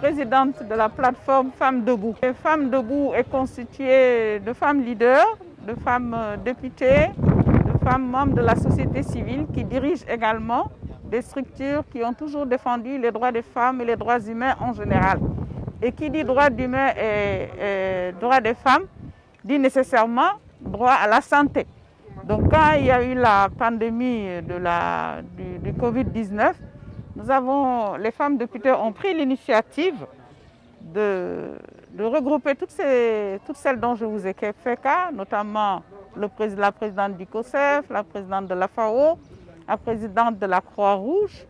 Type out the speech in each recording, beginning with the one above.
Présidente de la plateforme Femmes Debout. Les Femmes Debout est constituée de femmes leaders, de femmes députées, de femmes membres de la société civile qui dirigent également des structures qui ont toujours défendu les droits des femmes et les droits humains en général. Et qui dit droits humains et droits des femmes dit nécessairement droit à la santé. Donc quand il y a eu la pandémie du Covid-19, les femmes députées ont pris l'initiative de regrouper toutes celles dont je vous ai fait cas, notamment la présidente du COSEF, la présidente de la FAO, la présidente de la Croix-Rouge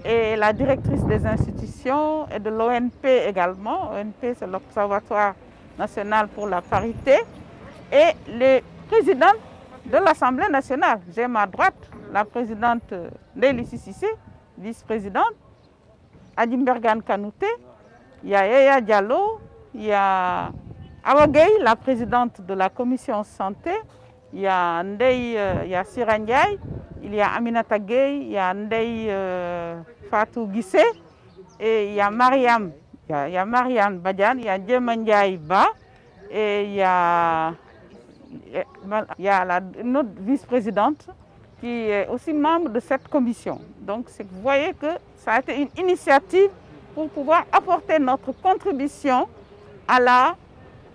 et la directrice des institutions et de l'ONP également. L'ONP, c'est l'Observatoire national pour la parité. Et les présidentes de l'Assemblée nationale. J'ai à ma droite la présidente Ndeye Cissé, vice-présidente, Adimbergane Kanouté, il y a Yaya Diallo, il y a Awa Gueye, la présidente de la commission santé, il y a Sira Ndiaye, il y a Aminata Gueye, il y a Ndeye Fatou Guissé, et il y a Mariam Badiane, il y a Djema Ndiaye Ba, et il y a notre vice-présidente qui est aussi membre de cette commission. Donc vous voyez que ça a été une initiative pour pouvoir apporter notre contribution à la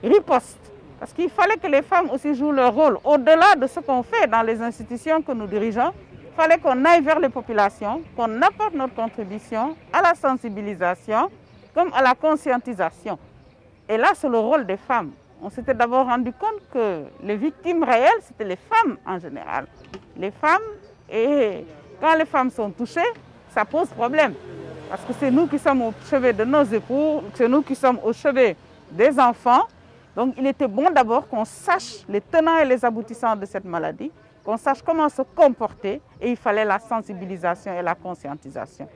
riposte. Parce qu'il fallait que les femmes aussi jouent leur rôle. Au-delà de ce qu'on fait dans les institutions que nous dirigeons, il fallait qu'on aille vers les populations, qu'on apporte notre contribution à la sensibilisation comme à la conscientisation. Et là, c'est le rôle des femmes. On s'était d'abord rendu compte que les victimes réelles, c'était les femmes en général. Les femmes, et quand les femmes sont touchées, ça pose problème. Parce que c'est nous qui sommes au chevet de nos époux, c'est nous qui sommes au chevet des enfants. Donc il était bon d'abord qu'on sache les tenants et les aboutissants de cette maladie, qu'on sache comment se comporter, et il fallait la sensibilisation et la conscientisation.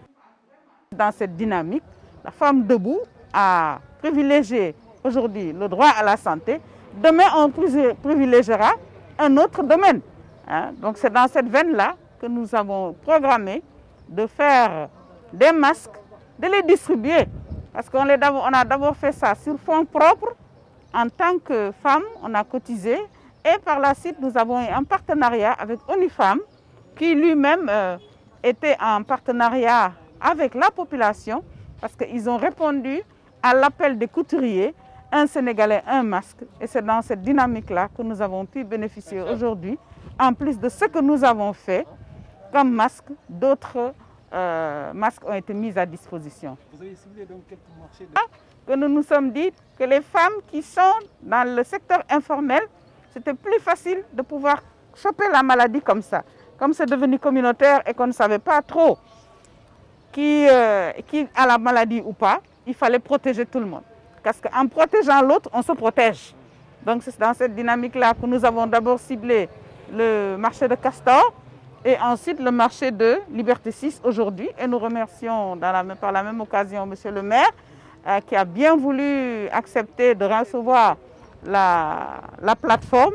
Dans cette dynamique, la Femme Debout a privilégié aujourd'hui le droit à la santé. Demain, on privilégiera un autre domaine. Donc c'est dans cette veine-là que nous avons programmé de faire des masques, de les distribuer. Parce qu'on a d'abord fait ça sur fonds propres. En tant que femmes, on a cotisé. Et par la suite, nous avons eu un partenariat avec Unifam, qui lui-même était en partenariat avec la population, parce qu'ils ont répondu à l'appel des couturiers, un Sénégalais, un masque. Et c'est dans cette dynamique-là que nous avons pu bénéficier aujourd'hui. En plus de ce que nous avons fait comme masque, d'autres masques ont été mis à disposition. Vous avez ciblé donc quelques marchés que nous nous sommes dit que les femmes qui sont dans le secteur informel, c'était plus facile de pouvoir choper la maladie comme ça. Comme c'est devenu communautaire et qu'on ne savait pas trop qui a la maladie ou pas, il fallait protéger tout le monde. Parce qu'en protégeant l'autre, on se protège. Donc c'est dans cette dynamique-là que nous avons d'abord ciblé le marché de Castor et ensuite le marché de Liberté 6 aujourd'hui. Et nous remercions par la même occasion M. le maire qui a bien voulu accepter de recevoir la plateforme.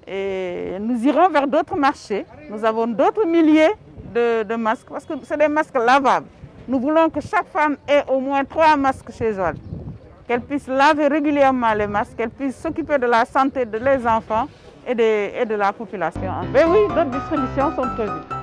Et nous irons vers d'autres marchés. Nous avons d'autres milliers de masques parce que c'est des masques lavables. Nous voulons que chaque femme ait au moins 3 masques chez elle. Qu'elle puisse laver régulièrement les masques, qu'elle puisse s'occuper de la santé des enfants et de la population. Mais oui, d'autres distributions sont prévues.